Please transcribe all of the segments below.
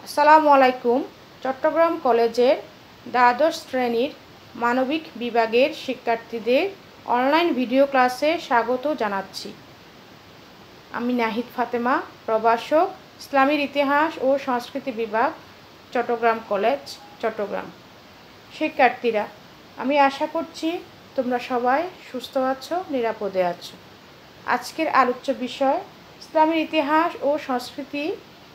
আসসালামু আলাইকুম। চট্টগ্রাম কলেজের দ্বাদশ শ্রেণীর মানবিক বিভাগের শিক্ষার্থীদের অনলাইন ভিডিও ক্লাসে স্বাগত জানাচ্ছি। আমি নাহিদ ফাতেমা, প্রভাষক, ইসলামের ইতিহাস ও সংস্কৃতি বিভাগ, চট্টগ্রাম কলেজ, চট্টগ্রাম। শিক্ষার্থীরা, আমি আশা করছি তোমরা সবাই সুস্থ আছো, নিরাপদে আছো। আজকের আলোচ্য বিষয় ইসলামের ইতিহাস ও সংস্কৃতি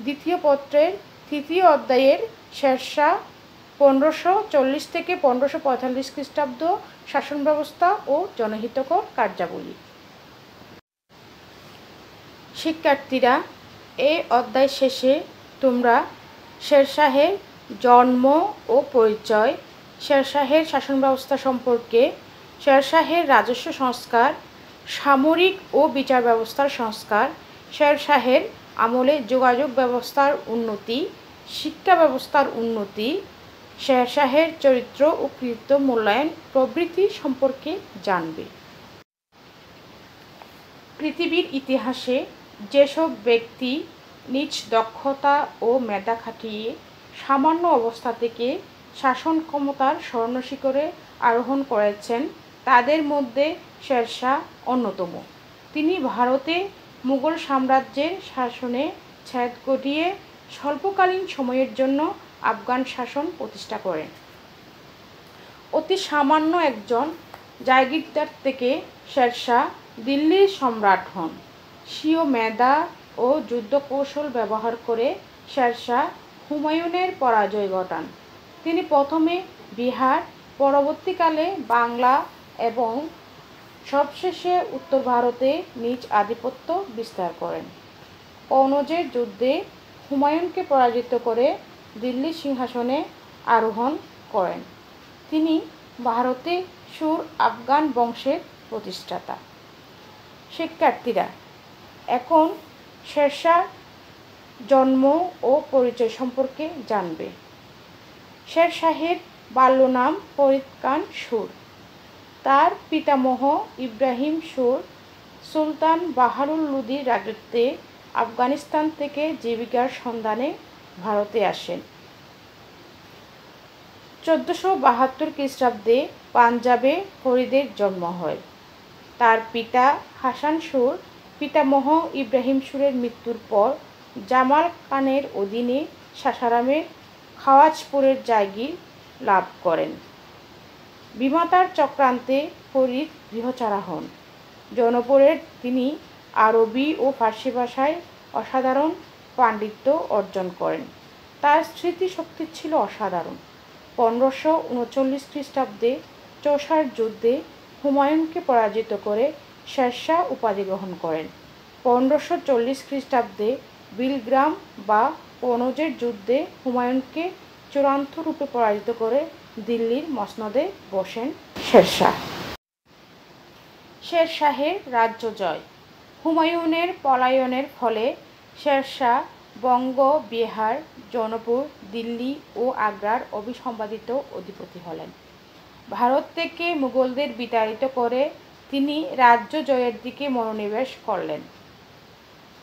দ্বিতীয় পত্রের তৃতীয় অধ্যায়ের শেরশাহ 1540 থেকে 1545 খ্রিস্টাব্দ শাসন ব্যবস্থা ও জনহিতকর কার্যাবলী। শিক্ষার্থীরা, এই অধ্যায় শেষে তোমরা শেরশাহের জন্ম ও পরিচয়, শেরশাহের শাসন ব্যবস্থা সম্পর্কে, শেরশাহের রাজস্ব সংস্কার, সামরিক ও বিচার ব্যবস্থার সংস্কার, শেরশাহের আমলে যোগাযোগ ব্যবস্থার উন্নতি, শিক্ষা ব্যবস্থার উন্নতি, শেরশাহের চরিত্র ও কৃতিত্ব মূল্যায়ন প্রভৃতি সম্পর্কে জানবে। পৃথিবীর ইতিহাসে যেসব ব্যক্তি নিজ দক্ষতা ও মেধা খাটিয়ে সামান্য অবস্থা থেকে শাসন ক্ষমতার স্বর্ণশিখরে আরোহণ করেছেন, তাদের মধ্যে শেরশাহ অন্যতম। তিনি ভারতে মুঘল সাম্রাজ্যের শাসনে ছেদ ঘটিয়ে স্বল্পকালীন সময়ের জন্য আফগান শাসন প্রতিষ্ঠা করেন। অতি সামান্য একজন জাগিরদার থেকে শেরশাহ দিল্লির সম্রাট হন। স্বীয় মেধা ও যুদ্ধকৌশল ব্যবহার করে শেরশাহ হুমায়ুনের পরাজয় ঘটান। তিনি প্রথমে বিহার, পরবর্তীকালে বাংলা এবং সবশেষে উত্তর ভারতে নিজ আধিপত্য বিস্তার করেন। কনৌজের যুদ্ধে হুমায়ুনকে পরাজিত করে দিল্লি সিংহাসনে আরোহণ করেন। তিনি ভারতে সুর আফগান বংশের প্রতিষ্ঠাতা। শিক্ষার্থীরা, এখন শেরশাহ জন্ম ও পরিচয় সম্পর্কে জানবে। শেরশাহের বাল্যনাম ফরিদ খান সুর। তার পিতামহ ইব্রাহিম সুর সুলতান বাহারুল লোদির রাজত্বে আফগানিস্তান থেকে জীবিকার সন্ধানে ভারতে আসেন। 1472 খ্রিস্টাব্দে পাঞ্জাবে ফরিদের জন্ম হয়। তার পিতা হাসান সুর পিতামহ ইব্রাহিম সুরের মৃত্যুর পর জামাল খানের অধীনে সাসারামের খাওয়াজপুরের জায়গির লাভ করেন। বিমাতার চক্রান্তে ফরিদ গৃহচারা হন। জৌনপুরের তিনি আরবি ও ফার্সি ভাষায় অসাধারণ পাণ্ডিত্য অর্জন করেন। তার স্মৃতিশক্তি ছিল অসাধারণ। 1539 খ্রিস্টাব্দে চৌসার যুদ্ধে হুমায়ুনকে পরাজিত করে শেরশাহ উপাধি গ্রহণ করেন। 1540 খ্রিস্টাব্দে বিলগ্রাম বা কনৌজের যুদ্ধে হুমায়ুনকে চূড়ান্ত রূপে পরাজিত করে দিল্লির মসনদে বসেন শেরশাহ। শেরশাহের রাজ্য জয়। হুমায়ুনের পলায়নের ফলে শেরশাহ বঙ্গ, বিহার, জৌনপুর, দিল্লি ও আগ্রার অবিসম্বাদিত অধিপতি হলেন। ভারত থেকে মুঘলদের বিতাড়িত করে তিনি রাজ্য জয়ের দিকে মনোনিবেশ করলেন।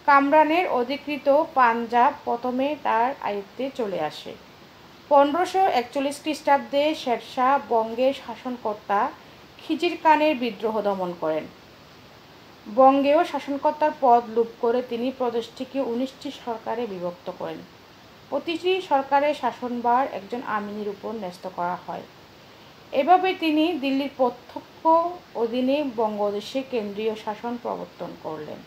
কামরানের অধিকৃত পাঞ্জাব প্রথমে তার আয়ত্তে চলে আসে। 1541 খ্রিস্টাব্দে শেরশাহ বঙ্গের শাসনকর্তা খিজির খানের বিদ্রোহ দমন করেন। বঙ্গেও শাসনকর্তার পদ লোপ করে তিনি প্রদেশটিকে 19টি সরকারে বিভক্ত করেন। প্রতিটি সরকারের শাসনভার একজন আমিনের উপর ন্যস্ত করা হয়। এভাবে তিনি দিল্লির প্রত্যক্ষ অধীনে বঙ্গদেশে কেন্দ্রীয় শাসন প্রবর্তন করলেন।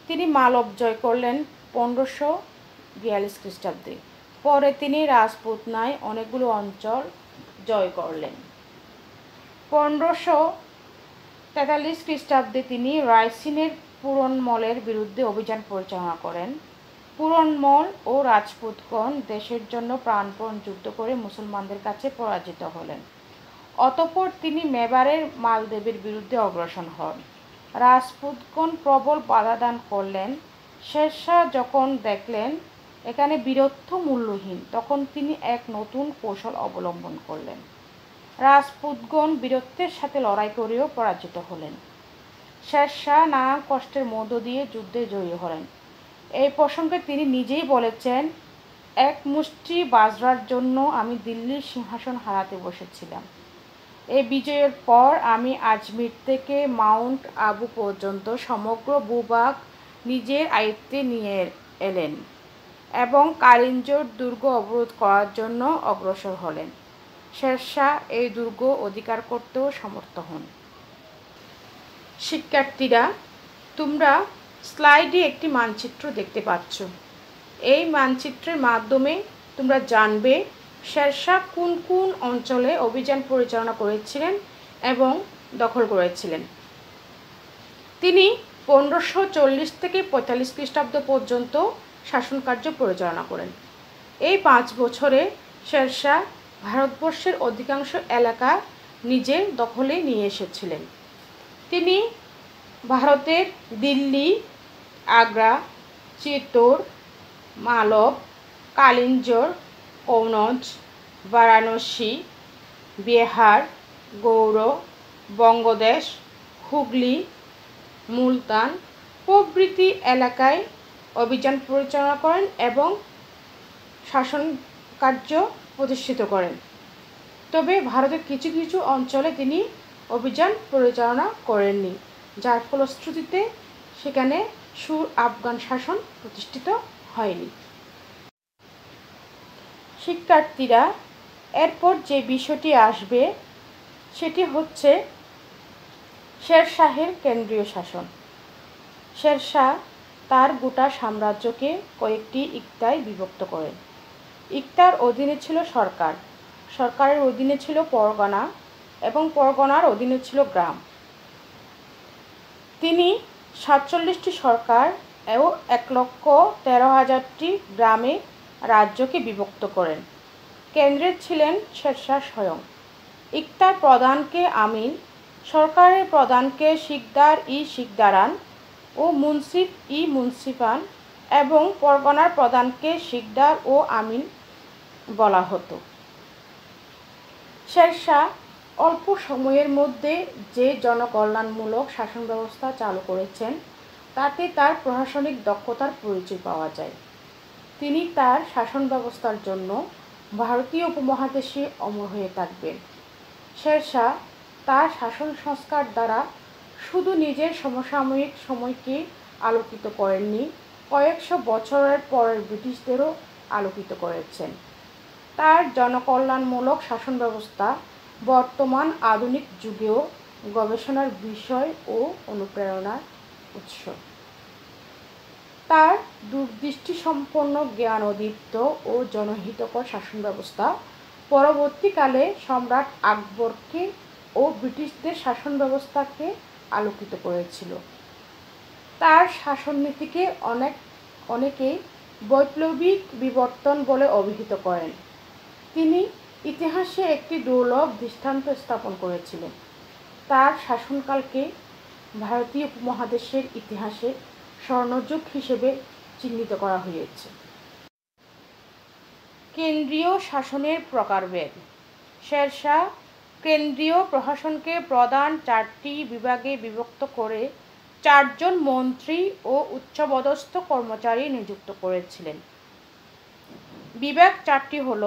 তিনি মালব জয় করলেন 1542 খ্রিস্টাব্দে। পরে তিনি রাজপুতনায় অনেকগুলো অঞ্চল জয় করলেন। 1543 খ্রিস্টাব্দে তিনি রায়সিনের পুরনমলের বিরুদ্ধে অভিযান পরিচালনা করেন। পুরনমল ও রাজপুতগণ দেশের জন্য প্রাণপণ যুদ্ধ করে মুসলমানদের কাছে পরাজিত হলেন। অতঃপর তিনি মেবারের মালদেবের বিরুদ্ধে অগ্রসর হন। রাজপুতগণ প্রবল বাধা দান করলেন। শেরশাহ যখন দেখলেন এখানে বীরত্ব মূল্যহীন, তখন তিনি এক নতুন কৌশল অবলম্বন করলেন। রাজপুতগণ বীরত্বের সাথে লড়াই করেও পরাজিত হলেন। শেরশাহ নানা কষ্টের মধ্য দিয়ে যুদ্ধে জয়ী হলেন। এই প্রসঙ্গে তিনি নিজেই বলেছেন, এক মুষ্টি বাজরার জন্য আমি দিল্লির সিংহাসন হারাতে বসেছিলাম। এই বিজয়ের পর আমি আজমির থেকে মাউন্ট আবু পর্যন্ত সমগ্র ভূভাগ নিজের আয়ত্তে নিয়ে এলেন এবং কালিঞ্জর দুর্গ অবরোধ করার জন্য অগ্রসর হলেন। শেরশাহ এই দুর্গ অধিকার করতেও সমর্থ হন। শিক্ষার্থীরা, তোমরা স্লাইডে একটি মানচিত্র দেখতে পাচ্ছ। এই মানচিত্রের মাধ্যমে তোমরা জানবে শেরশাহ কোন কোন অঞ্চলে অভিযান পরিচালনা করেছিলেন এবং দখল করেছিলেন। তিনি 1540 থেকে 45 খ্রিস্টাব্দ পর্যন্ত শাসনকার্য পরিচালনা করেন। এই 5 বছরে শেরশাহ ভারতবর্ষের অধিকাংশ এলাকা নিজের দখলে নিয়ে এসেছিলেন। তিনি ভারতের দিল্লি, আগ্রা, চিত্তোর, মালব, কালিঞ্জর, কনৌজ, বারাণসী, বিহার, গৌড়, বঙ্গদেশ, হুগলি, মুলতান প্রভৃতি এলাকায় অভিযান পরিচালনা করেন এবং শাসন কার্য প্রতিষ্ঠিত করেন। তবে ভারতের কিছু কিছু অঞ্চলে তিনি অভিযান পরিচালনা করেননি, যার ফলশ্রুতিতে সেখানে সুর আফগান শাসন প্রতিষ্ঠিত হয়নি। শিক্ষার্থীরা, এরপর যে বিষয়টি আসবে সেটি হচ্ছে শেরশাহের কেন্দ্রীয় শাসন। শেরশাহ তার গোটা সাম্রাজ্যকে কয়েকটি ইক্তায় বিভক্ত করেন। ইক্তার অধীনে ছিল সরকার, সরকারের অধীনে ছিল পরগনা এবং পরগনার অধীনে ছিল গ্রাম। তিনি 47টি সরকার ও 1,13,000টি গ্রামে রাজ্যকে বিভক্ত করেন। কেন্দ্রে ছিলেন শেরশাহ স্বয়ং। ইক্তার প্রধানকে আমিন, সরকারের প্রধানকে শিকদারান ও মুন্সিফান এবং পরগনার প্রধানকে শিকদার ও আমিন বলা হতো। শেরশাহ অল্প সময়ের মধ্যে যে জনকল্যাণমূলক শাসন ব্যবস্থা চালু করেছেন তাতে তার প্রশাসনিক দক্ষতার পরিচয় পাওয়া যায়। তিনি তার শাসন ব্যবস্থার জন্য ভারতীয় উপমহাদেশে অমর হয়ে থাকবেন। শেরশাহ তার শাসন সংস্কার দ্বারা শুধু নিজের সমসাময়িক সময়কে আলোকিত করেননি, কয়েকশো বছরের পরের ব্রিটিশদেরও আলোকিত করেছেন। তার জনকল্যাণমূলক শাসন ব্যবস্থা বর্তমান আধুনিক যুগেও গবেষণার বিষয় ও অনুপ্রেরণার উৎস। তার দূরদৃষ্টিসম্পন্ন জ্ঞানোদীপ্ত ও জনহিতকর শাসন ব্যবস্থা পরবর্তীকালে সম্রাট আকবরকে ও ব্রিটিশদের শাসন ব্যবস্থাকে আলোকিত করেছিল। তার শাসননীতিকে অনেকেই বৈপ্লবিক বিবর্তন বলে অভিহিত করেন। তিনি ইতিহাসে একটি দুর্লভ দৃষ্টান্ত স্থাপন করেছিলেন। তার শাসনকালকে ভারতীয় উপমহাদেশের ইতিহাসে স্বর্ণযুগ হিসেবে চিহ্নিত করা হয়েছে। কেন্দ্রীয় শাসনের প্রকারভেদ। শেরশাহ কেন্দ্রীয় প্রশাসনকে প্রধান 4টি বিভাগে বিভক্ত করে 4 জন মন্ত্রী ও উচ্চপদস্থ কর্মচারী নিযুক্ত করেছিলেন। বিভাগ 4টি হল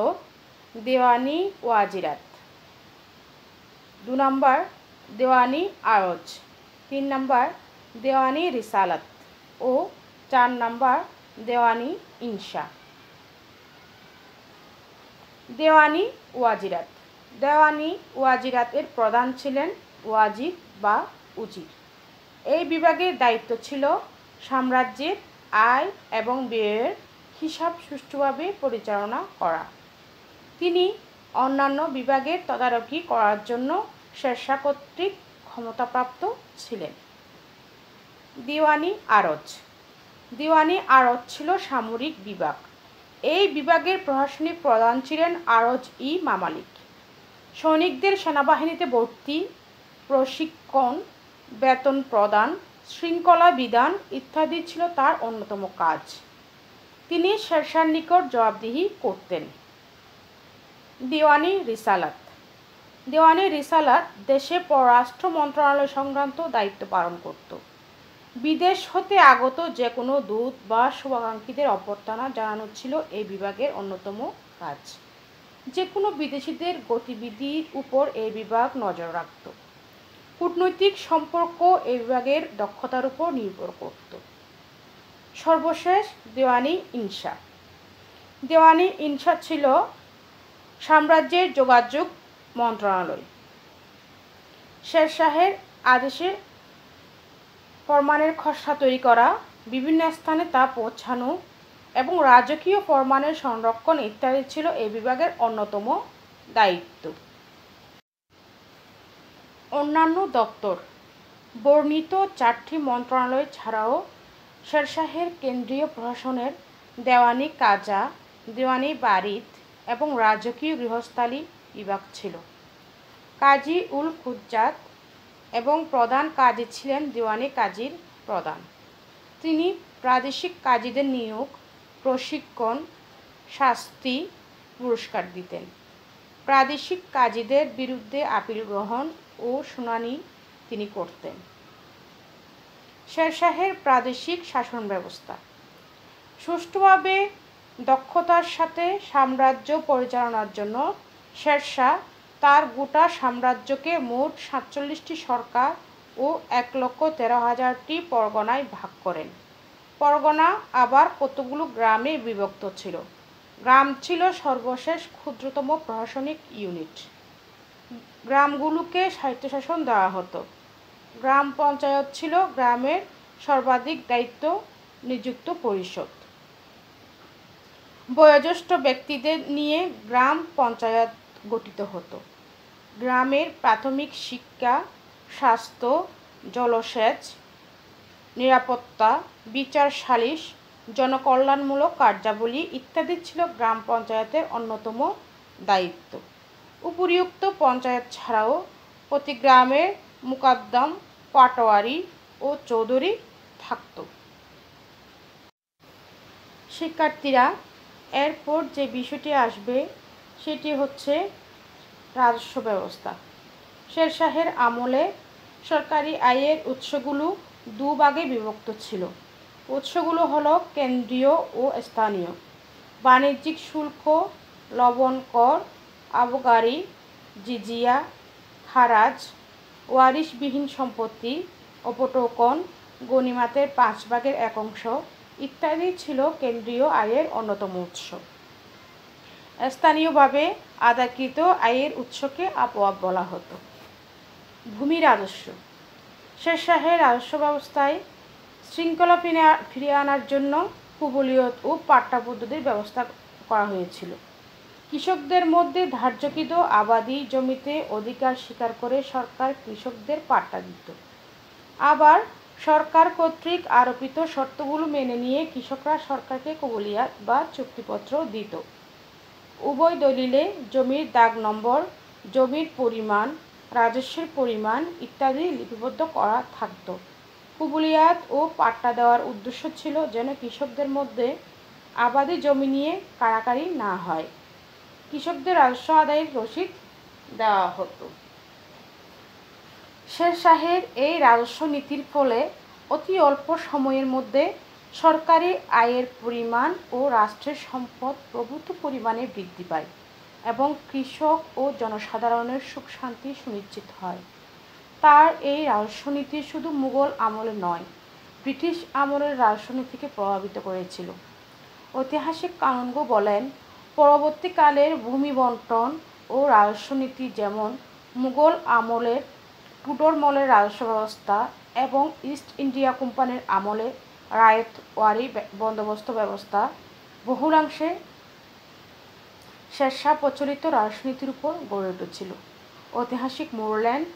দেওয়ানি ওয়াজিরাত, 2 নম্বর দেওয়ানি আরজ, 3 নম্বর দেওয়ানি রিসালাত ও 4 নম্বর দেওয়ানি ইনশা। দেওয়ানি ওয়াজিরাত। দেওয়ানি ওয়াজিরাতের প্রধান ছিলেন ওয়াজির বা উজির। এই বিভাগের দায়িত্ব ছিল সাম্রাজ্যের আয় এবং ব্যয়ের হিসাব সুষ্ঠুভাবে পরিচালনা করা। তিনি অন্যান্য বিভাগের তদারকি করার জন্য শেরশাহ কর্তৃক ক্ষমতাপ্রাপ্ত ছিলেন। দিওয়ানি আরজ। দিওয়ানি আরজ ছিল সামরিক বিভাগ। এই বিভাগের প্রশাসনিক প্রধান ছিলেন আরজ-ই-মামালিক। সৈনিকদের সেনাবাহিনীতে ভর্তি, প্রশিক্ষণ, বেতন প্রদান, শৃঙ্খলা বিধান ইত্যাদি ছিল তার অন্যতম কাজ। তিনি শেরশাহর নিকট জবাবদিহি করতেন। দেওয়ানি রিসালাত। দেওয়ানি রিসালাত দেশে পররাষ্ট্র মন্ত্রণালয় সংক্রান্ত দায়িত্ব পালন করত। বিদেশ হতে আগত যে কোনো দূত বা শুভাকাঙ্ক্ষীদের অভ্যর্থনা জানানো ছিল এই বিভাগের অন্যতম কাজ। যে কোনো বিদেশিদের গতিবিধির উপর এই বিভাগ নজর রাখত। কূটনৈতিক সম্পর্ক এই বিভাগের দক্ষতার উপর নির্ভর করত। সর্বশেষ দেওয়ানি ইনসা। দেওয়ানি ইনসা ছিল সাম্রাজ্যের যোগাযোগ মন্ত্রণালয়। শেরশাহের আদেশে ফরমানের খসড়া তৈরি করা, বিভিন্ন স্থানে তা পৌঁছানো এবং রাজকীয় ফরমানের সংরক্ষণ ইত্যাদি ছিল এই বিভাগের অন্যতম দায়িত্ব। অন্যান্য দপ্তর। বর্ণিত 4টি মন্ত্রণালয় ছাড়াও শেরশাহের কেন্দ্রীয় প্রশাসনের দেওয়ানি কাজা, দেওয়ানি বারিদ এবং রাজকীয় গৃহস্থালী বিভাগ ছিল। কাজী উল হুজ্জাত এবং প্রধান কাজী ছিলেন দেওয়ানি কাজীর প্রধান। তিনি প্রাদেশিক কাজীদের নিয়োগ, প্রশিক্ষণ, শাস্তি, পুরস্কার দিতেন। প্রাদেশিক কাজীদের বিরুদ্ধে আপিল গ্রহণ ও শুনানি তিনি করতেন। শেরশাহের প্রাদেশিক শাসন ব্যবস্থা। সুষ্ঠুভাবে দক্ষতার সাথে সাম্রাজ্য পরিচালনার জন্য শেরশাহ তার গোটা সাম্রাজ্যকে মোট 47টি সরকার ও 1,13,000টি পরগনায় ভাগ করেন। পরগনা আবার কতগুলো গ্রামে বিভক্ত ছিল। গ্রাম ছিল সর্বশেষ ক্ষুদ্রতম প্রশাসনিক ইউনিট। গ্রামগুলোকে স্বায়ত্তশাসন দেওয়া হতো। গ্রাম পঞ্চায়েত ছিল গ্রামের সর্বাধিক দায়িত্ব নিযুক্ত পরিষদ। বয়োজ্যেষ্ঠ ব্যক্তিদের নিয়ে গ্রাম পঞ্চায়েত গঠিত হতো। গ্রামের প্রাথমিক শিক্ষা, স্বাস্থ্য, জলসেচ, নিরাপত্তা, বিচার সালিশ, জনকল্যাণমূলক কার্যাবলী ইত্যাদি ছিল গ্রাম পঞ্চায়েতের অন্যতম দায়িত্ব। উপরিউক্ত পঞ্চায়েত ছাড়াও প্রতি গ্রামে মুকাদ্দম, পাটোয়ারি ও চৌধুরী থাকত। শিক্ষার্থীরা, এরপর যে বিষয়টি আসবে সেটি হচ্ছে রাজস্ব ব্যবস্থা। শেরশাহের আমলে সরকারি আয়ের উৎসগুলো দুভাগে বিভক্ত ছিল। উৎসগুলো হলো কেন্দ্রীয় ও স্থানীয়। বাণিজ্যিক শুল্ক, লবণ কর, আবগারি, জিজিয়া, খারাজ, ওয়ারিশবিহীন সম্পত্তি, উপটোকন, গনিমাতের 1/5 ইত্যাদি ছিল কেন্দ্রীয় আয়ের অন্যতম উৎস। স্থানীয়ভাবে আদায়কৃত আয়ের উৎসকে আপওয়াব বলা হতো। ভূমি রাজস্ব। শেরশাহের রাজস্ব ব্যবস্থায় শৃঙ্খলা ফিরিয়ে আনার জন্য কুবুলিয়ত ও পাট্টা পদ্ধতির ব্যবস্থা করা হয়েছিল। কৃষকদের মধ্যে ধার্যকৃত আবাদি জমিতে অধিকার স্বীকার করে সরকার কৃষকদের পাট্টা দিত। আবার সরকার কর্তৃক আরোপিত শর্তগুলো মেনে নিয়ে কৃষকরা সরকারকে কবুলিয়াত বা চুক্তিপত্র দিত। উভয় দলিলে জমির দাগ নম্বর, জমির পরিমাণ, রাজস্বের পরিমাণ ইত্যাদি লিপিবদ্ধ করা থাকত। কবুলিয়াত ও পাট্টা দেওয়ার উদ্দেশ্য ছিল যেন কৃষকদের মধ্যে আবাদি জমি নিয়ে কাড়াকাড়ি না হয়। কৃষকদের রাজস্ব আদায়ের রসিদ দেওয়া হতো। শেরশাহের এই রাজস্ব নীতির ফলে অতি অল্প সময়ের মধ্যে সরকারি আয়ের পরিমাণ ও রাষ্ট্রের সম্পদ প্রভূত পরিমাণে বৃদ্ধি পায় এবং কৃষক ও জনসাধারণের সুখ শান্তি সুনিশ্চিত হয়। তার এই রাজস্ব নীতি শুধু মুঘল আমলে নয়, ব্রিটিশ আমলের রাজস্ব নীতিকে প্রভাবিত করেছিল। ঐতিহাসিক কানুনগো বলেন, পরবর্তীকালের ভূমি বণ্টন ও রাজস্ব নীতি যেমন মুঘল আমলের টুডরমলের রাজস্ব ব্যবস্থা এবং ইস্ট ইন্ডিয়া কোম্পানির আমলে রায়তওয়ারি বন্দোবস্ত ব্যবস্থা বহুলাংশে শেরশাহ প্রচলিত রাজনীতির উপর গড়ে উঠেছিল। ঐতিহাসিক মোরল্যান্ড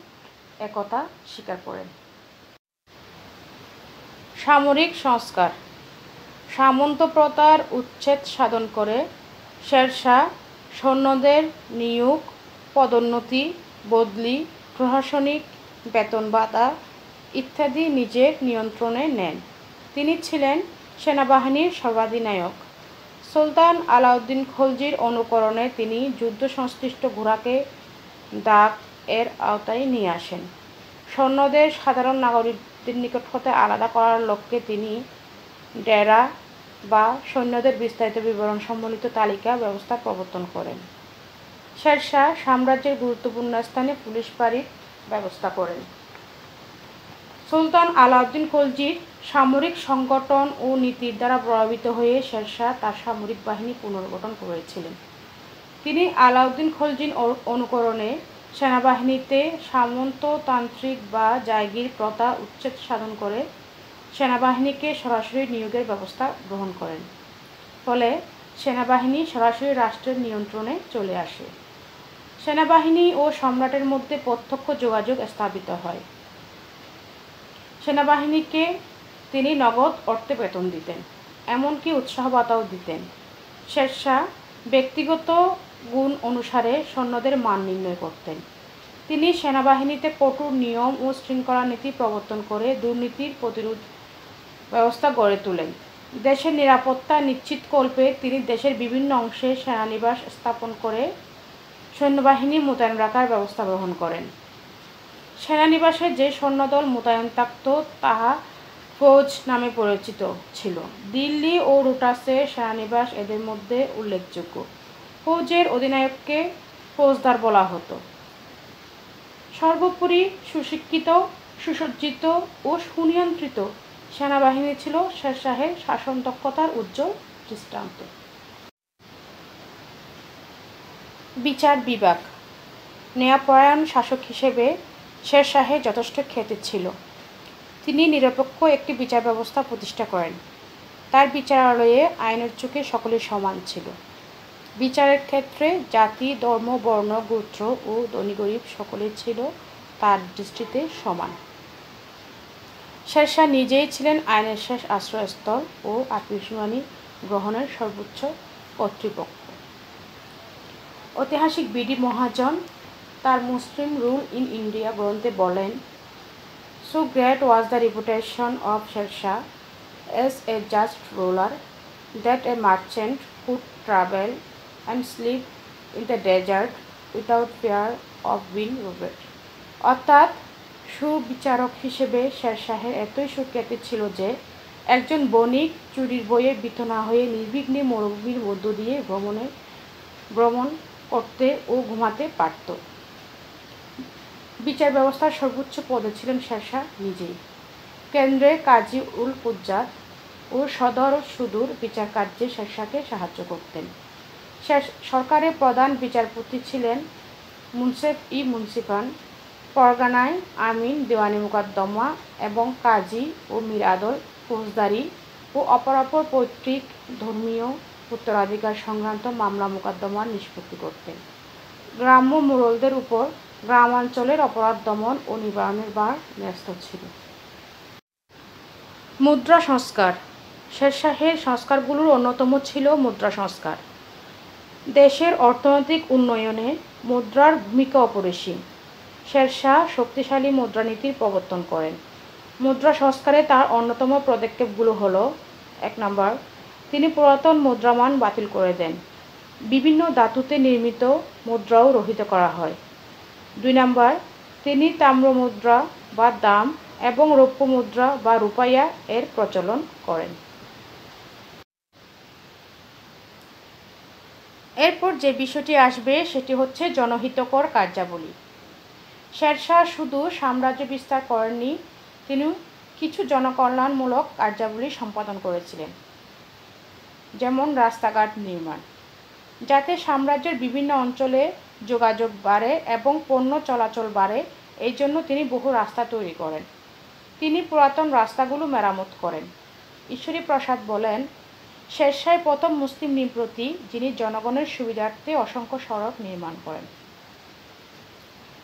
একথা স্বীকার করেন। সামরিক সংস্কার। সামন্তপ্রথার উচ্ছেদ সাধন করে শেরশাহ সৈন্যদের নিয়োগ, পদোন্নতি, বদলি, প্রশাসনিক বেতন ভাতা ইত্যাদি নিজের নিয়ন্ত্রণে নেন। তিনি ছিলেন সেনাবাহিনীর সর্বাধিনায়ক। সুলতান আলাউদ্দিন খলজির অনুকরণে তিনি যুদ্ধ সংশ্লিষ্ট ঘোড়াকে দাগ এর আওতায় নিয়ে আসেন। সৈন্যদের সাধারণ শত্রুর নিকট হতে আলাদা করার লক্ষ্যে তিনি ডেরা বা সৈন্যদের বিস্তারিত বিবরণ সম্বলিত তালিকা ব্যবস্থা প্রবর্তন করেন। শেরশাহ সাম্রাজ্যের গুরুত্বপূর্ণ স্থানে পুলিশ ফাঁড়ির ব্যবস্থা করেন। সুলতান আলাউদ্দিন খলজির সামরিক সংগঠন ও নীতির দ্বারা প্রভাবিত হয়ে শেরশাহ তার সামরিক বাহিনী পুনর্গঠন করেছিলেন। তিনি আলাউদ্দিন খলজির অনুকরণে সেনাবাহিনীতে সামন্ততান্ত্রিক বা জায়গির প্রথা উচ্ছেদ সাধন করে সেনাবাহিনীকে সরাসরি নিয়োগের ব্যবস্থা গ্রহণ করেন। ফলে সেনাবাহিনী সরাসরি রাষ্ট্রের নিয়ন্ত্রণে চলে আসে। সেনাবাহিনী ও সম্রাটের মধ্যে প্রত্যক্ষ যোগাযোগ স্থাপিত হয়। সেনাবাহিনীকে তিনি নগদ অর্থে বেতন দিতেন, এমনকি উৎসাহ ভাতাও দিতেন। শেরশাহ ব্যক্তিগত গুণ অনুসারে সৈন্যদের মান নির্ণয় করতেন। তিনি সেনাবাহিনীতে কঠোর নিয়ম ও শৃঙ্খলা নীতি প্রবর্তন করে দুর্নীতির প্রতিরোধ ব্যবস্থা গড়ে তোলেন। দেশের নিরাপত্তা নিশ্চিতকল্পে তিনি দেশের বিভিন্ন অংশে সেনানিবাস স্থাপন করে সৈন্যবাহিনী মোতায়েন রাখার ব্যবস্থা গ্রহণ করেন। সেনানিবাসে যে সৈন্যদল মোতায়েন থাকত তাহা ফৌজ নামে পরিচিত ছিল। দিল্লি ও রোটাসের সেনানিবাস এদের মধ্যে উল্লেখযোগ্য। ফৌজের অধিনায়ককে ফৌজদার বলা হতো। সর্বোপরি সুশিক্ষিত, সুসজ্জিত ও সুনিয়ন্ত্রিত সেনাবাহিনী ছিল শেরশাহের শাসন দক্ষতার উজ্জ্বল দৃষ্টান্ত। বিচার বিভাগ। ন্যায়পরায়ণ শাসক হিসেবে শেরশাহের যথেষ্ট খ্যাতি ছিল। তিনি নিরপেক্ষ একটি বিচার ব্যবস্থা প্রতিষ্ঠা করেন। তার বিচারালয়ে আইনের চোখে সকলেই সমান ছিল। বিচারের ক্ষেত্রে জাতি, ধর্ম, বর্ণ, গোত্র ও ধনী গরিব সকলেই ছিল তার দৃষ্টিতে সমান। শেরশাহ নিজেই ছিলেন আইনের শেষ আশ্রয়স্থল ও আপিল শুনানি গ্রহণের সর্বোচ্চ কর্তৃপক্ষ। ঐতিহাসিক বিডি মহাজন তার মুসলিম রুল ইন ইন্ডিয়া গ্রন্থে বলেন, So great was the reputation of Sher-Shah as a just ruler that a merchant could travel and sleep in the desert without fear of being robbed. অর্থাৎ সুবিচারক হিসেবে শেরশাহের এতই সুখ্যাতি ছিল যে একজন বণিক চুরির ভয়ে ভীত না হয়ে নির্বিঘ্নে মরুভূমির মধ্য দিয়ে ভ্রমণ করতে ও ঘুমাতে পারত। বিচার ব্যবস্থার সর্বোচ্চ পদে ছিলেন শেরশাহ নিজেই। কেন্দ্রে কাজী উল কুজ্জাত ও সদর সুদূর বিচার কার্যে শেরশাহকে সাহায্য করতেন। সরকারের প্রধান বিচারপতি ছিলেন মুন্সিফ-ই-মুন্সিফান, পরগনায় আমিন দেওয়ানি মোকদ্দমা এবং কাজী ও মীর আদল ফৌজদারি ও অপরাপর পৈতৃক, ধর্মীয়, উত্তরাধিকার সংক্রান্ত মামলা মোকদ্দমার নিষ্পত্তি করতেন। গ্রাম্য মোড়লদের উপর গ্রামাঞ্চলের অপরাধ দমন ও নিবারণের ভার ন্যস্ত ছিল। মুদ্রা সংস্কার। শেরশাহের সংস্কারগুলোর অন্যতম ছিল মুদ্রা সংস্কার। দেশের অর্থনৈতিক উন্নয়নে মুদ্রার ভূমিকা অপরিসীম। শেরশাহ শক্তিশালী মুদ্রানীতির প্রবর্তন করেন। মুদ্রা সংস্কারে তার অন্যতম পদক্ষেপগুলো হলো: 1 নম্বর, তিনি পুরাতন মুদ্রামান বাতিল করে দেন। বিভিন্ন ধাতুতে নির্মিত মুদ্রাও রহিত করা হয়। 2 নম্বর, তিনি তাম্রমুদ্রা বা দাম এবং রৌপ্য মুদ্রা বা রূপাইয়া এর প্রচলন করেন। এরপর যে বিষয়টি আসবে সেটি হচ্ছে জনহিতকর কার্যাবলী। শেরশাহ শুধু সাম্রাজ্য বিস্তার করেননি, তিনি কিছু জনকল্যাণমূলক কার্যাবলী সম্পাদন করেছিলেন, যেমন রাস্তাঘাট নির্মাণ, যাতে সাম্রাজ্যের বিভিন্ন অঞ্চলে যোগাযোগ বাড়ে এবং পণ্য চলাচল বাড়ে। এই জন্য তিনি বহু রাস্তা তৈরি করেন। তিনি পুরাতন রাস্তাগুলো মেরামত করেন। ঈশ্বরী প্রসাদ বলেন, শেরশাহ প্রথম মুসলিম নৃপতি যিনি জনগণের সুবিধার্থে অসংখ্য সড়ক নির্মাণ করেন।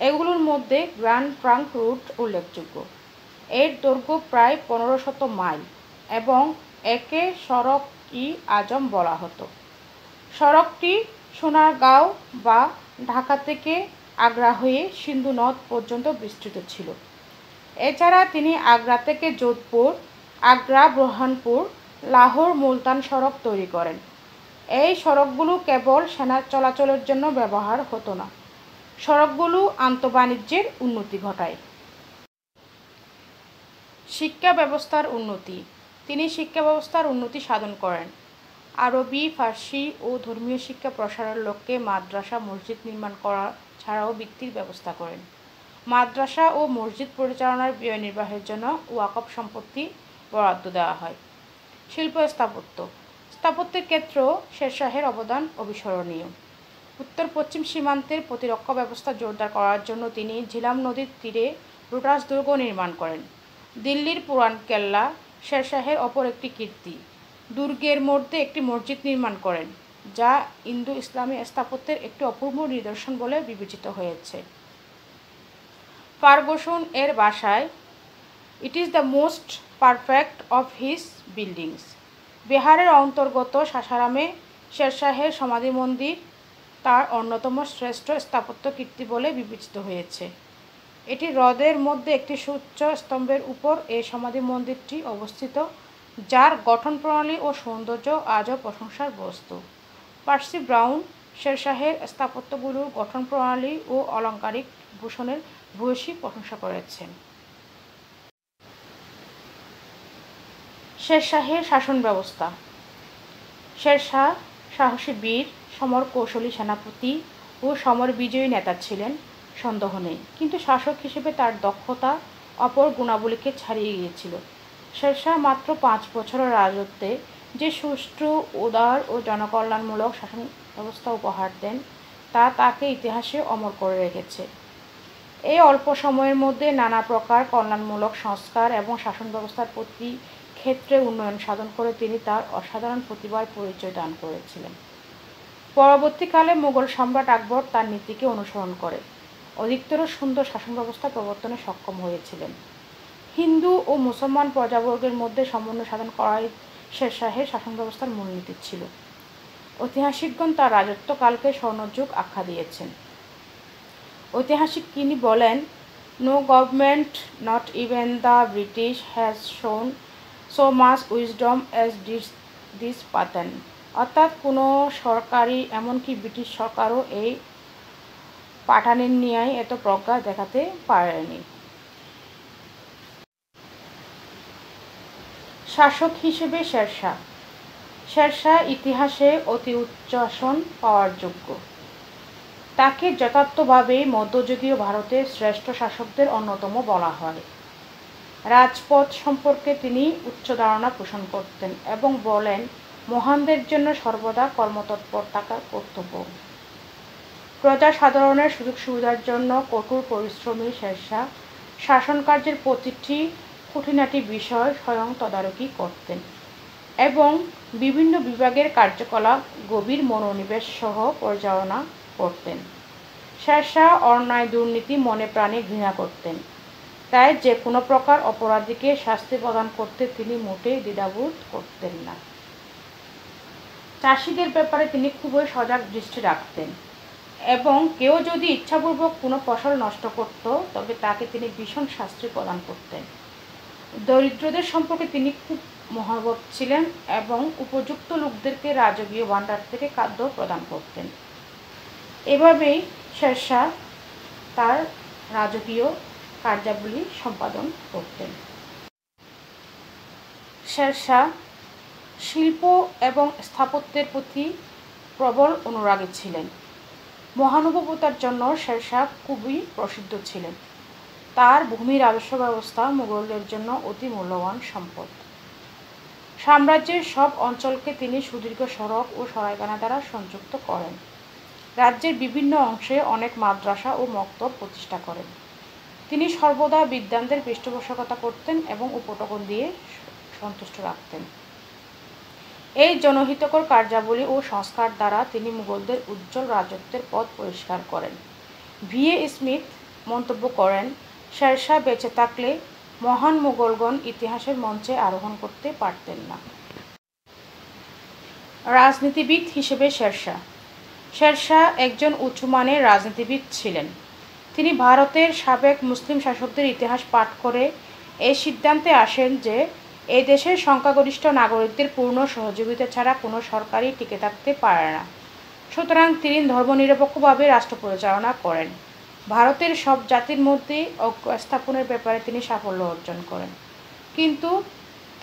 এগুলোর মধ্যে গ্র্যান্ড ট্রাঙ্ক রুট উল্লেখযোগ্য। এর দৈর্ঘ্য প্রায় 1500 মাইল এবং একে সড়ক-ই-আজম বলা হতো। সড়কটি সোনারগাঁও বা ঢাকা থেকে আগ্রা হয়ে সিন্ধু নদ পর্যন্ত বিস্তৃত ছিল। এছাড়া তিনি আগ্রা থেকে যোধপুর, আগ্রা বুরহানপুর, লাহোর মুলতান সড়ক তৈরি করেন। এই সড়কগুলো কেবল সেনা চলাচলের জন্য ব্যবহার হতো না, সড়কগুলো আন্তঃবাণিজ্যের উন্নতি ঘটায়। শিক্ষা ব্যবস্থার উন্নতি। তিনি শিক্ষা ব্যবস্থার উন্নতি সাধন করেন। আরবি, ফার্সি ও ধর্মীয় শিক্ষা প্রসারের লক্ষ্যে মাদ্রাসা, মসজিদ নির্মাণ করা ছাড়াও বৃত্তির ব্যবস্থা করেন। মাদ্রাসা ও মসজিদ পরিচালনার ব্যয় নির্বাহের জন্য ওয়াকফ সম্পত্তি বরাদ্দ দেওয়া হয়। শিল্প স্থাপত্য। স্থাপত্যের ক্ষেত্রেও শেরশাহের অবদান অবিস্মরণীয়। উত্তর পশ্চিম সীমান্তের প্রতিরক্ষা ব্যবস্থা জোরদার করার জন্য তিনি ঝিলাম নদীর তীরে লোটাস দুর্গ নির্মাণ করেন। দিল্লির পুরান কেল্লা শেরশাহের অপর একটি কীর্তি। দুর্গের মধ্যে একটি মসজিদ নির্মাণ করেন, যা ইন্দো ইসলামী স্থাপত্যের একটি অপূর্ব নিদর্শন বলে বিবেচিত হয়েছে। ফার্গুসন এর বাসায় it is the most perfect of his buildings. বিহারের অন্তর্গত সাসারামে শেরশাহের সমাধি মন্দির তার অন্যতম শ্রেষ্ঠ স্থাপত্য কীর্তি বলে বিবেচিত হয়েছে। এটি হ্রদের মধ্যে একটি সুউচ্চ স্তম্ভের উপর এই সমাধি মন্দিরটি অবস্থিত, যার গঠন প্রণালী ও সৌন্দর্য আজও প্রশংসার বস্তু। পার্সি ব্রাউন শেরশাহের স্থাপত্যগুলোর গঠন প্রণালী ও অলংকারিক ভূষণের ভূয়সী প্রশংসা করেছেন। শেরশাহের শাসন ব্যবস্থা। শেরশাহ সাহসী বীর, সমর কৌশলী সেনাপতি ও সমর বিজয়ী নেতা ছিলেন, সন্দেহ নেই, কিন্তু শাসক হিসেবে তার দক্ষতা অপর গুণাবলীকে ছাড়িয়ে গিয়েছিল। শেরশাহ মাত্র 5 বছরের রাজত্বে যে সুষ্ঠু, উদার ও জনকল্যাণমূলক শাসন ব্যবস্থা উপহার দেন, তা তাকে ইতিহাসে অমর করে রেখেছে। এই অল্প সময়ের মধ্যে নানা প্রকার কল্যাণমূলক সংস্কার এবং শাসন ব্যবস্থার প্রতি ক্ষেত্রে উন্নয়ন সাধন করে তিনি তার অসাধারণ প্রতিভার পরিচয় দান করেছিলেন। পরবর্তীকালে মুঘল সম্রাট আকবর তার নীতিকে অনুসরণ করে অধিকতর সুন্দর শাসন ব্যবস্থা প্রবর্তনে সক্ষম হয়েছিলেন। হিন্দু ও মুসলমান প্রজাবর্গের মধ্যে সমন্বয় সাধন করাই শেরশাহের শাসন ব্যবস্থার মূলনীতি ছিল। ঐতিহাসিকগণ তার রাজত্বকালকে স্বর্ণযুগ আখ্যা দিয়েছেন। ঐতিহাসিক তিনি বলেন, no government, not even the British, has shown so much wisdom as this Pathan. অর্থাৎ কোনো সরকারই, এমনকি ব্রিটিশ সরকারও এই পাঠানের ন্যায় এত প্রজ্ঞা দেখাতে পারেনি। শাসক হিসেবে শেরশাহ। শেরশাহ ইতিহাসে অতি উচ্চ আসন পাওয়ার যোগ্য। তাকে যথার্থভাবে মধ্যযুগীয় ভারতের শ্রেষ্ঠ শাসকদের অন্যতম বলা হয়। রাজপথ সম্পর্কে তিনি উচ্চ ধারণা পোষণ করতেন এবং বলেন, মহানদের জন্য সর্বদা কর্মতৎপর থাকা কর্তব্য। প্রজা সাধারণের সুযোগ সুবিধার জন্য কঠোর পরিশ্রমী শেরশাহ শাসন কার্যের প্রতিটি খুঁটিনাটি বিষয় স্বয়ং তদারকি করতেন এবং বিভিন্ন বিভাগের কার্যকলাপ গভীর মনোনিবেশ সহ পরিচালনা করতেন। শেরশাহ অন্যায়, দুর্নীতি মনে প্রাণে ঘৃণা করতেন, তাই যে কোনো প্রকার অপরাধীকে শাস্তি প্রদান করতে তিনি মোটেই দ্বিধাবোধ করতেন না। চাষিদের ব্যাপারে তিনি খুবই সজাগ দৃষ্টি রাখতেন এবং কেউ যদি ইচ্ছাপূর্বক কোনো ফসল নষ্ট করত, তবে তাকে তিনি ভীষণ শাস্তি প্রদান করতেন। দরিদ্রদের সম্পর্কে তিনি খুব মহাবত ছিলেন এবং উপযুক্ত লোকদেরকে রাজকীয় ভাণ্ডার থেকে খাদ্য প্রদান করতেন। এভাবেই শেরশাহ তার রাজকীয় কার্যাবলী সম্পাদন করতেন। শেরশাহ শিল্প এবং স্থাপত্যের প্রতি প্রবল অনুরাগী ছিলেন। মহানুভবতার জন্য শেরশাহ খুবই প্রসিদ্ধ ছিলেন। তার ভূমি রাজস্ব ব্যবস্থা মুঘলদের জন্য অতি মূল্যবান সম্পদ। সাম্রাজ্যের সব অঞ্চলকে তিনি সুদীর্ঘ সড়ক ও সরাইখানা দ্বারা সংযুক্ত করেন। রাজ্যের বিভিন্ন অংশে অনেক মাদ্রাসা ও মক্তব প্রতিষ্ঠা করেন। তিনি সর্বদা বিদ্বানদের পৃষ্ঠপোষকতা করতেন এবং উপটকন দিয়ে সন্তুষ্ট রাখতেন। এই জনহিতকর কার্যাবলী ও সংস্কার দ্বারা তিনি মুঘলদের উজ্জ্বল রাজত্বের পথ পরিষ্কার করেন। ভিএ স্মিথ মন্তব্য করেন, শেরশাহ বেঁচে থাকলে মহান মুঘলগণ ইতিহাসের মঞ্চে আরোহণ করতে পারতেন না। রাজনীতিবিদ হিসেবে শেরশাহ। শেরশাহ একজন উঁচুমানের রাজনীতিবিদ ছিলেন। তিনি ভারতের সাবেক মুসলিম শাসকদের ইতিহাস পাঠ করে এই সিদ্ধান্তে আসেন যে এই দেশের সংখ্যাগরিষ্ঠ নাগরিকদের পূর্ণ সহযোগিতা ছাড়া কোনো সরকারই টিকে থাকতে পারে না। সুতরাং তিনি ধর্মনিরপেক্ষভাবে রাষ্ট্র পরিচালনা করেন। ভারতের সব জাতির মধ্যে ঐক্য স্থাপনের ব্যাপারে তিনি সাফল্য অর্জন করেন। কিন্তু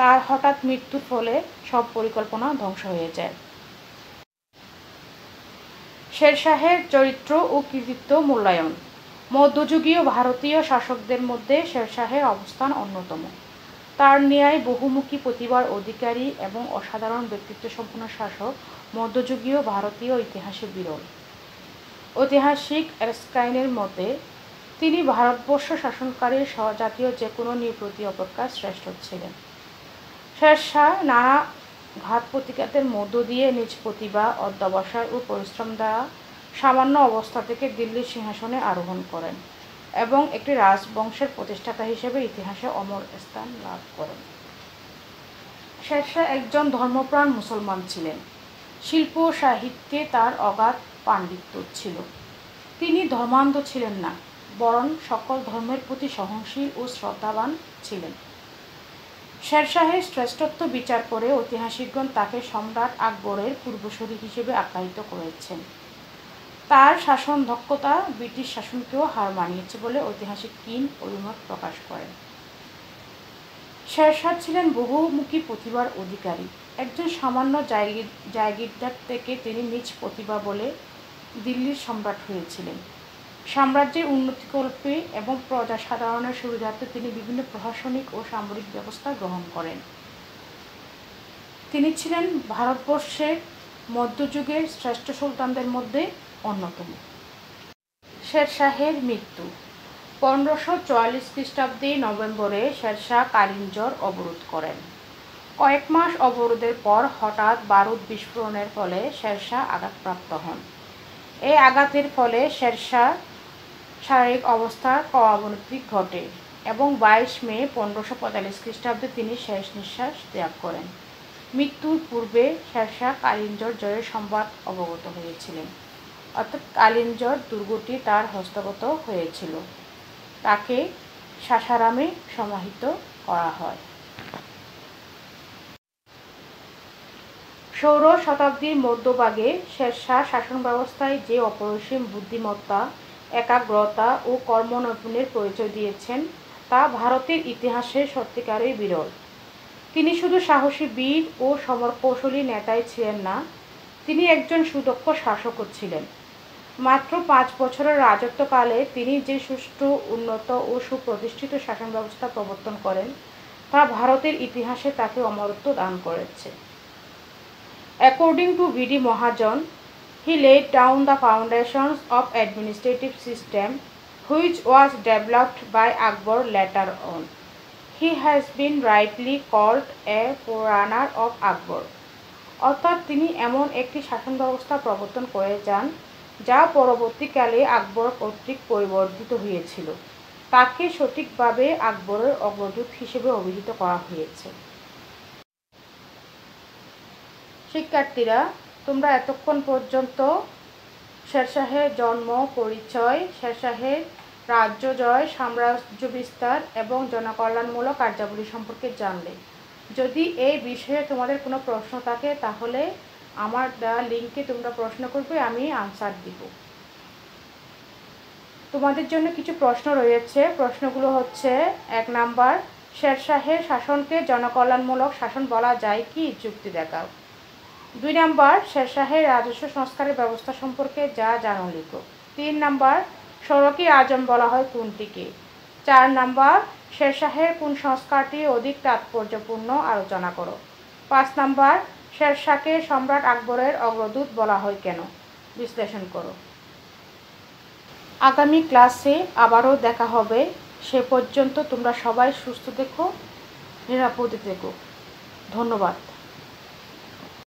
তার হঠাৎ মৃত্যুর ফলে সব পরিকল্পনা ধ্বংস হয়ে যায়। শেরশাহের চরিত্র ও কৃতিত্ব মূল্যায়ন। মধ্যযুগীয় ভারতীয় শাসকদের মধ্যে শেরশাহের অবস্থান অন্যতম। তার ন্যায় বহুমুখী প্রতিভার অধিকারী এবং অসাধারণ ব্যক্তিত্বসম্পন্ন শাসক মধ্যযুগীয় ভারতীয় ইতিহাসে বিরল। ঐতিহাসিক এরস্কাইনের মতে তিনি ভারতবর্ষ শাসনকারী স্বজাতীয় যে কোনো নৃপতি অপেক্ষা শ্রেষ্ঠ ছিলেন। শেরশাহ নানা ঘাত প্রতিঘাতের মধ্য দিয়ে নিজ প্রতিভা, অধ্যবসায় ও পরিশ্রম দ্বারা সামান্য অবস্থা থেকে দিল্লির সিংহাসনে আরোহণ করেন এবং একটি রাজবংশের প্রতিষ্ঠাতা হিসেবে ইতিহাসে অমর স্থান লাভ করেন। শেরশাহ একজন ধর্মপ্রাণ মুসলমান ছিলেন। শিল্প ও সাহিত্যে তার অগাধ পাণ্ডিত্য ছিল। তিনি ধর্মান্ধ ছিলেন না, বরং সকল ধর্মের প্রতি সহনশীল ও শ্রদ্ধাবান ছিলেন। শেরশাহের শ্রেষ্ঠত্ব বিচার করে ঐতিহাসিকগণ তাকে সম্রাট আকবরের পূর্বসূরি হিসেবে আখ্যায়িত করেছেন। তার শাসন দক্ষতা ব্রিটিশ শাসনকেও হার মানিয়েছে বলে ঐতিহাসিক কিন অভিমত প্রকাশ করেন। শেরশাহ ছিলেন বহুমুখী প্রতিভার অধিকারী। একজন সামান্য জায়গিরদার থেকে তিনি নিজ প্রতিভা বলে দিল্লির সম্রাট হয়েছিলেন। সাম্রাজ্যের উন্নতিকল্পে এবং প্রজাসাধারণের সুবিধার্থে তিনি বিভিন্ন প্রশাসনিক ও সামরিক ব্যবস্থা গ্রহণ করেন। তিনি ছিলেন ভারতবর্ষের মধ্যযুগের শ্রেষ্ঠ সুলতানদের মধ্যে অন্যতম। শেরশাহের মৃত্যু। 1544 খ্রিস্টাব্দে নভেম্বরে শেরশাহ কালিঞ্জর অবরোধ করেন। কয়েক মাস অবরোধের পর হঠাৎ বারুদ বিস্ফোরণের ফলে শেরশাহ আঘাতপ্রাপ্ত হন। এই আঘাতের ফলে শেরশাহ শারীরিক অবস্থার অবনতি ঘটে এবং 22 মে 1545 খ্রিস্টাব্দে তিনি শেষ নিঃশ্বাস ত্যাগ করেন। মৃত্যুর পূর্বে শেরশাহ কালিঞ্জর জয়ের সংবাদ অবগত হয়েছিলেন, অর্থাৎ কালিঞ্জর দুর্গটি তার হস্তগত হয়েছিল। তাকে সাসারামে সমাহিত করা হয়। ষোড়শ শতাব্দীর মধ্যভাগে শেরশাহ শাসন ব্যবস্থায় যে অপরিসীম বুদ্ধিমত্তা, একাগ্রতা ও কর্মনৈপুণ্যের পরিচয় দিয়েছেন তা ভারতের ইতিহাসে সত্যিকারের বিরল। তিনি শুধু সাহসী বীর ও সমরকৌশলী নেতাই ছিলেন না, তিনি একজন সুদক্ষ শাসকও ছিলেন। মাত্র 5 বছরের রাজত্বকালে তিনি যে সুষ্ঠু, উন্নত ও সুপ্রতিষ্ঠিত শাসন ব্যবস্থা প্রবর্তন করেন তা ভারতের ইতিহাসে তাকে অমরত্ব দান করেছে। According to V.D. Mahajan, he laid down the foundations of administrative system which was developed by Akbar later on. He has been rightly called a forerunner of Akbar. অর্থাৎ তিনি এমন একটি শাসন ব্যবস্থা প্রবর্তন করে যান যা পরবর্তীকালে আকবর কর্তৃক পরিবর্ধিত হয়েছিল। তাকে সঠিকভাবে আকবরের অগ্রদূত হিসেবে অভিহিত করা হয়েছে। শিক্ষার্থীরা, তোমরা এতক্ষণ পর্যন্ত শেরশাহের জন্ম, পরিচয়, শেরশাহের রাজ্য জয়, সাম্রাজ্য বিস্তার এবং জনকল্যাণমূলক কার্যাবলী সম্পর্কে জানলে। যদি এই বিষয়ে তোমাদের কোনো প্রশ্ন থাকে তাহলে আমার দেওয়া লিঙ্কে তোমরা প্রশ্ন করবে, আমি আনসার দিব। তোমাদের জন্য কিছু প্রশ্ন রয়েছে। প্রশ্নগুলো হচ্ছে: 1 নাম্বার, শেরশাহের শাসনকে জনকল্যাণমূলক শাসন বলা যায় কি? যুক্তি দেখাও। 2 নাম্বার, শেরশাহের রাজস্ব সংস্কারের ব্যবস্থা সম্পর্কে যা জানো লিখো। 3 নাম্বার, সড়কি আজম বলা হয় কোনটিকে? 4 নাম্বার, শেরশাহের কোন সংস্কারটি অধিক তাৎপর্যপূর্ণ আলোচনা করো। 5 নাম্বার, শেরশাহকে সম্রাট আকবরের অগ্রদূত বলা হয় কেন? বিশ্লেষণ করো। আগামী ক্লাসে আবারও দেখা হবে। সে পর্যন্ত তোমরা সবাই সুস্থ থেকো, নিরাপদে থেকো। ধন্যবাদ।